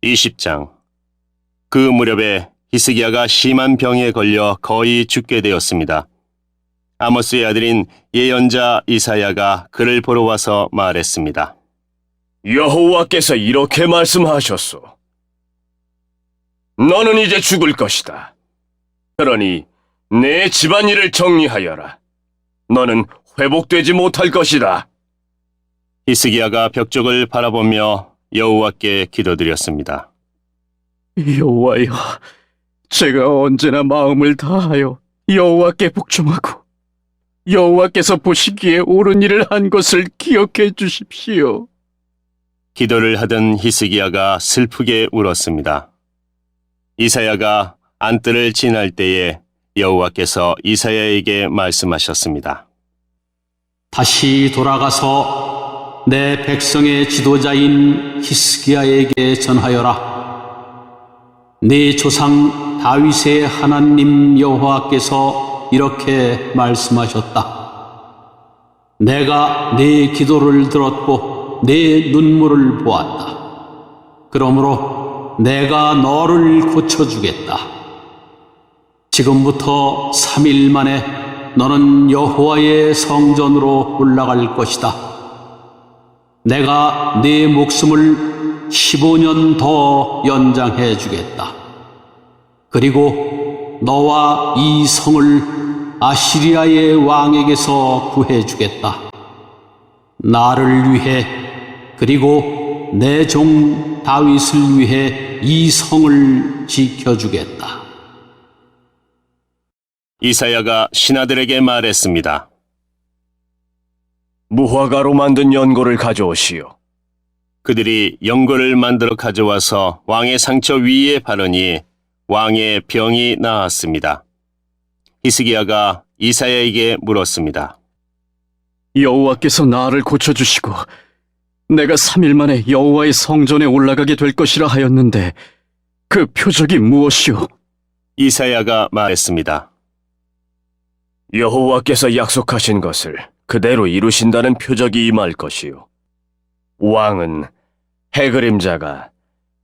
20장. 그 무렵에 히스기야가 심한 병에 걸려 거의 죽게 되었습니다. 아모스의 아들인 예언자 이사야가 그를 보러 와서 말했습니다. 여호와께서 이렇게 말씀하셨소. 너는 이제 죽을 것이다. 그러니 내 집안일을 정리하여라. 너는 회복되지 못할 것이다. 히스기야가 벽쪽을 바라보며 여호와께 기도드렸습니다. 여호와여, 제가 언제나 마음을 다하여 여호와께 복종하고 여호와께서 보시기에 옳은 일을 한 것을 기억해 주십시오. 기도를 하던 히스기야가 슬프게 울었습니다. 이사야가 안뜰을 지날 때에 여호와께서 이사야에게 말씀하셨습니다. 다시 돌아가서 내 백성의 지도자인 히스기야에게 전하여라. 네 조상 다윗의 하나님 여호와께서 이렇게 말씀하셨다. 내가 네 기도를 들었고 네 눈물을 보았다. 그러므로 내가 너를 고쳐주겠다. 지금부터 3일 만에 너는 여호와의 성전으로 올라갈 것이다. 내가 네 목숨을 15년 더 연장해 주겠다. 그리고 너와 이 성을 아시리아의 왕에게서 구해 주겠다. 나를 위해 그리고 내 종 다윗을 위해 이 성을 지켜주겠다. 이사야가 신하들에게 말했습니다. 무화과로 만든 연고를 가져오시오. 그들이 연고를 만들어 가져와서 왕의 상처 위에 바르니 왕의 병이 나았습니다. 히스기야가 이사야에게 물었습니다. 여호와께서 나를 고쳐주시고 내가 3일 만에 여호와의 성전에 올라가게 될 것이라 하였는데 그 표적이 무엇이오? 이사야가 말했습니다. 여호와께서 약속하신 것을 그대로 이루신다는 표적이 임할 것이요. 왕은 해 그림자가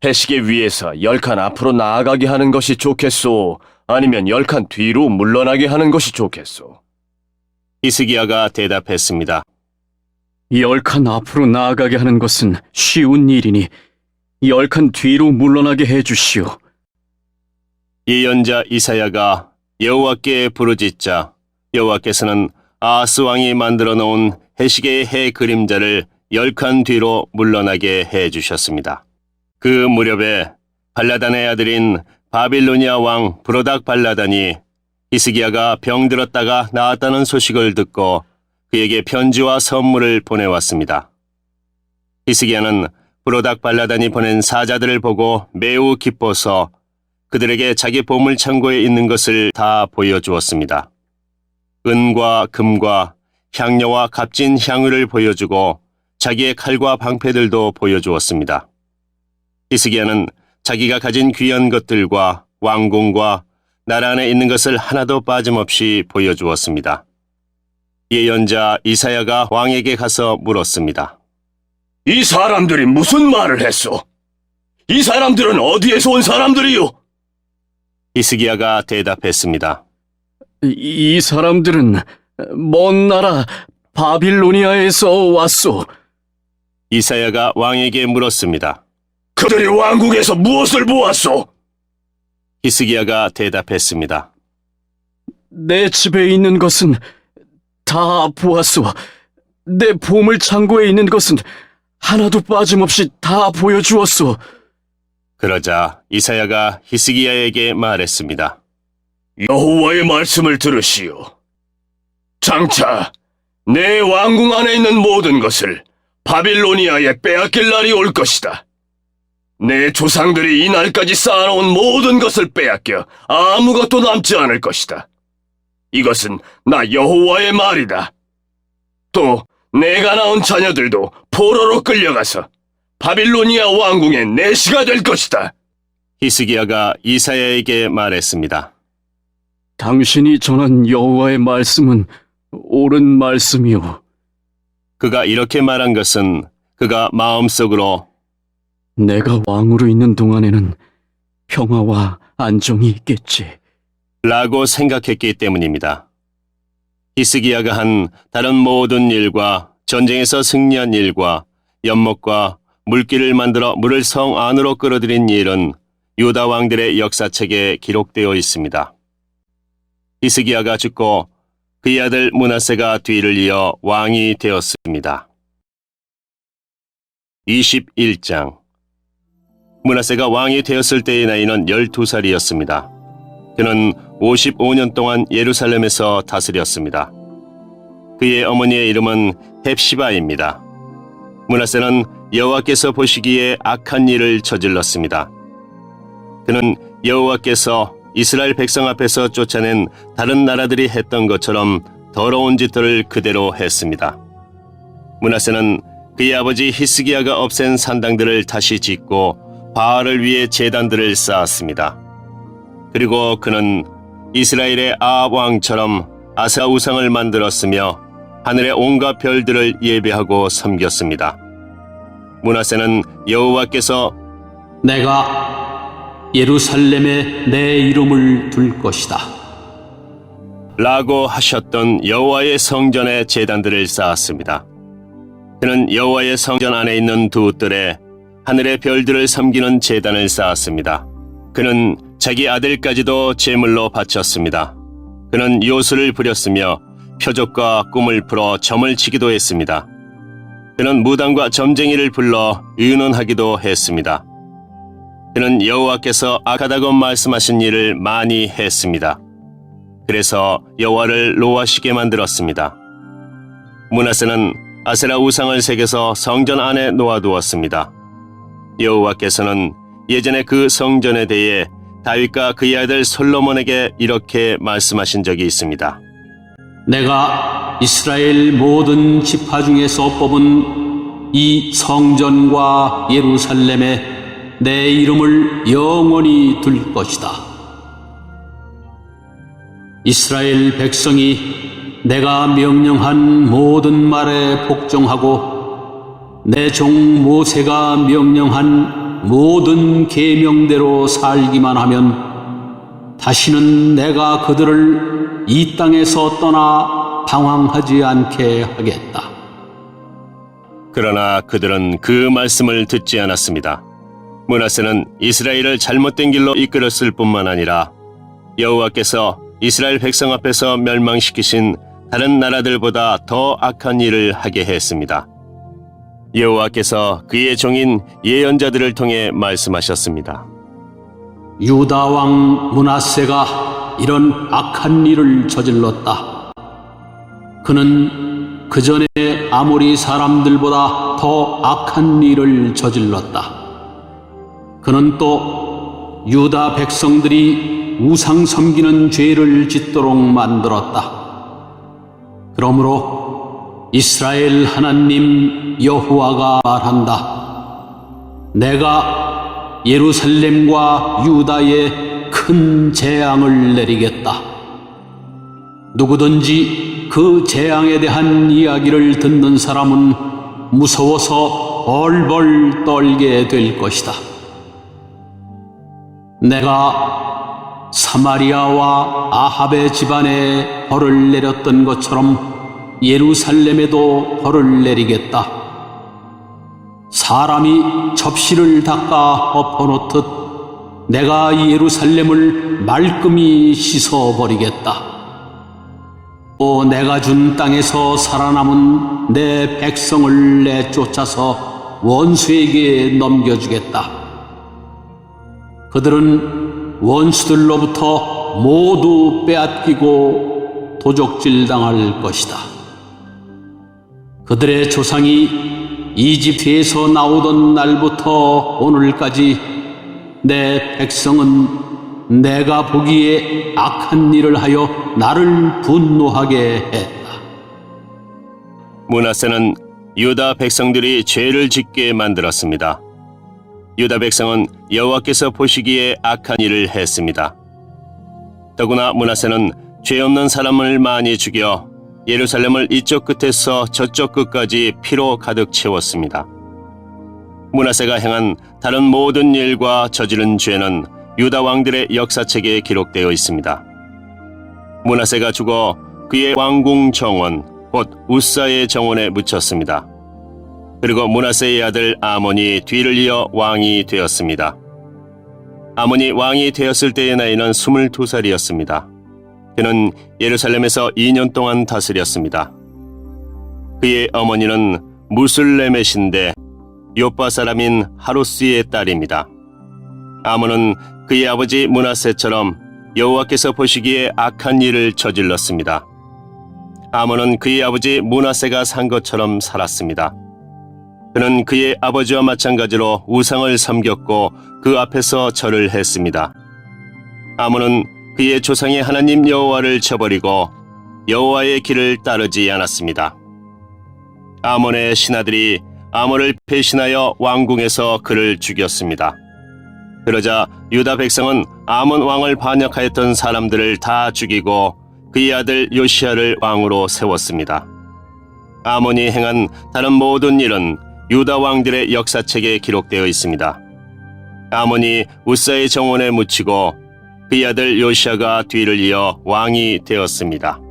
해시계 위에서 10칸 앞으로 나아가게 하는 것이 좋겠소? 아니면 10칸 뒤로 물러나게 하는 것이 좋겠소? 히스기야가 대답했습니다. 10칸 앞으로 나아가게 하는 것은 쉬운 일이니 10칸 뒤로 물러나게 해주시오. 예언자 이사야가 여호와께 부르짖자 여호와께서는 아하스 왕이 만들어 놓은 해시계의 해 그림자를 10칸 뒤로 물러나게 해주셨습니다. 그 무렵에 발라단의 아들인 바빌로니아 왕 브로닥 발라단이 히스기야가 병들었다가 나았다는 소식을 듣고 그에게 편지와 선물을 보내왔습니다. 히스기야는 브로닥 발라단이 보낸 사자들을 보고 매우 기뻐서 그들에게 자기 보물 창고에 있는 것을 다 보여주었습니다. 은과 금과 향료와 값진 향유를 보여주고 자기의 칼과 방패들도 보여주었습니다. 히스기야는 자기가 가진 귀한 것들과 왕궁과 나라 안에 있는 것을 하나도 빠짐없이 보여주었습니다. 예언자 이사야가 왕에게 가서 물었습니다. 이 사람들이 무슨 말을 했소? 이 사람들은 어디에서 온 사람들이요? 히스기야가 대답했습니다. 이 사람들은 먼 나라 바빌로니아에서 왔소. 이사야가 왕에게 물었습니다. 그들이 왕궁에서 무엇을 보았소? 히스기야가 대답했습니다. 내 집에 있는 것은 다 보았소. 내 보물 창고에 있는 것은 하나도 빠짐없이 다 보여주었소. 그러자 이사야가 히스기야에게 말했습니다. 여호와의 말씀을 들으시오. 장차 내 왕궁 안에 있는 모든 것을 바빌로니아에 빼앗길 날이 올 것이다. 내 조상들이 이 날까지 쌓아놓은 모든 것을 빼앗겨 아무것도 남지 않을 것이다. 이것은 나 여호와의 말이다. 또 내가 낳은 자녀들도 포로로 끌려가서 바빌로니아 왕궁의 내시가 될 것이다. 히스기야가 이사야에게 말했습니다. 당신이 전한 여호와의 말씀은 옳은 말씀이오. 그가 이렇게 말한 것은 그가 마음속으로 내가 왕으로 있는 동안에는 평화와 안정이 있겠지. 라고 생각했기 때문입니다. 히스기야가 한 다른 모든 일과 전쟁에서 승리한 일과 연못과 물길을 만들어 물을 성 안으로 끌어들인 일은 유다 왕들의 역사책에 기록되어 있습니다. 히스기야가 죽고 그의 아들 므낫세가 뒤를 이어 왕이 되었습니다. 21장. 므낫세가 왕이 되었을 때의 나이는 12살이었습니다. 그는 55년 동안 예루살렘에서 다스렸습니다. 그의 어머니의 이름은 헵시바입니다. 므낫세는 여호와께서 보시기에 악한 일을 저질렀습니다. 그는 여호와께서 이스라엘 백성 앞에서 쫓아낸 다른 나라들이 했던 것처럼 더러운 짓들을 그대로 했습니다. 므낫세는 그의 아버지 히스기야가 없앤 산당들을 다시 짓고 바알을 위해 제단들을 쌓았습니다. 그리고 그는 이스라엘의 아합 왕처럼 아세라 우상을 만들었으며 하늘의 온갖 별들을 예배하고 섬겼습니다. 므낫세는 여호와께서 내가 예루살렘에 내 이름을 둘 것이다. 라고 하셨던 여호와의 성전에 제단들을 쌓았습니다. 그는 여호와의 성전 안에 있는 두 뜰에 하늘의 별들을 섬기는 제단을 쌓았습니다. 그는 자기 아들까지도 제물로 바쳤습니다. 그는 요술을 부렸으며 표적과 꿈을 풀어 점을 치기도 했습니다. 그는 무당과 점쟁이를 불러 의논하기도 했습니다. 그는 여호와께서 악하다고 말씀하신 일을 많이 했습니다. 그래서 여호와를 노하시게 만들었습니다. 므낫세는 아세라 우상을 새겨서 성전 안에 놓아두었습니다. 여호와께서는 예전에 그 성전에 대해 다윗과 그의 아들 솔로몬에게 이렇게 말씀하신 적이 있습니다. 내가 이스라엘 모든 지파 중에서 뽑은 이 성전과 예루살렘에 내 이름을 영원히 둘 것이다. 이스라엘 백성이 내가 명령한 모든 말에 복종하고 내 종 모세가 명령한 모든 계명대로 살기만 하면 다시는 내가 그들을 이 땅에서 떠나 방황하지 않게 하겠다. 그러나 그들은 그 말씀을 듣지 않았습니다. 므낫세는 이스라엘을 잘못된 길로 이끌었을 뿐만 아니라 여호와께서 이스라엘 백성 앞에서 멸망시키신 다른 나라들보다 더 악한 일을 하게 했습니다. 여호와께서 그의 종인 예언자들을 통해 말씀하셨습니다. 유다 왕 므낫세가 이런 악한 일을 저질렀다. 그는 그 전에 아모리 사람들보다 더 악한 일을 저질렀다. 그는 또 유다 백성들이 우상 섬기는 죄를 짓도록 만들었다. 그러므로 이스라엘 하나님 여호와가 말한다. 내가 예루살렘과 유다에 큰 재앙을 내리겠다. 누구든지 그 재앙에 대한 이야기를 듣는 사람은 무서워서 벌벌 떨게 될 것이다. 내가 사마리아와 아합의 집안에 벌을 내렸던 것처럼 예루살렘에도 벌을 내리겠다. 사람이 접시를 닦아 엎어놓듯 내가 예루살렘을 말끔히 씻어버리겠다. 또 내가 준 땅에서 살아남은 내 백성을 내쫓아서 원수에게 넘겨주겠다. 그들은 원수들로부터 모두 빼앗기고 도적질 당할 것이다. 그들의 조상이 이집트에서 나오던 날부터 오늘까지 내 백성은 내가 보기에 악한 일을 하여 나를 분노하게 했다. 므낫세는 유다 백성들이 죄를 짓게 만들었습니다. 유다 백성은 여호와께서 보시기에 악한 일을 했습니다. 더구나 므낫세는 죄 없는 사람을 많이 죽여 예루살렘을 이쪽 끝에서 저쪽 끝까지 피로 가득 채웠습니다. 므낫세가 행한 다른 모든 일과 저지른 죄는 유다 왕들의 역사책에 기록되어 있습니다. 므낫세가 죽어 그의 왕궁 정원, 곧 우사의 정원에 묻혔습니다. 그리고 므낫세의 아들 아몬이 뒤를 이어 왕이 되었습니다. 아몬이 왕이 되었을 때의 나이는 22살이었습니다. 그는 예루살렘에서 2년 동안 다스렸습니다. 그의 어머니는 무슬레멧인데 요빠 사람인 하루스의 딸입니다. 아몬은 그의 아버지 므낫세처럼 여호와께서 보시기에 악한 일을 저질렀습니다. 아몬은 그의 아버지 므낫세가 산 것처럼 살았습니다. 그는 그의 아버지와 마찬가지로 우상을 섬겼고 그 앞에서 절을 했습니다. 아몬은 그의 조상의 하나님 여호와를 저버리고 여호와의 길을 따르지 않았습니다. 아몬의 신하들이 아몬을 배신하여 왕궁에서 그를 죽였습니다. 그러자 유다 백성은 아몬 왕을 반역하였던 사람들을 다 죽이고 그의 아들 요시야를 왕으로 세웠습니다. 아몬이 행한 다른 모든 일은 유다 왕들의 역사책에 기록되어 있습니다. 아몬이 우사의 정원에 묻히고 그의 아들 요시야가 뒤를 이어 왕이 되었습니다.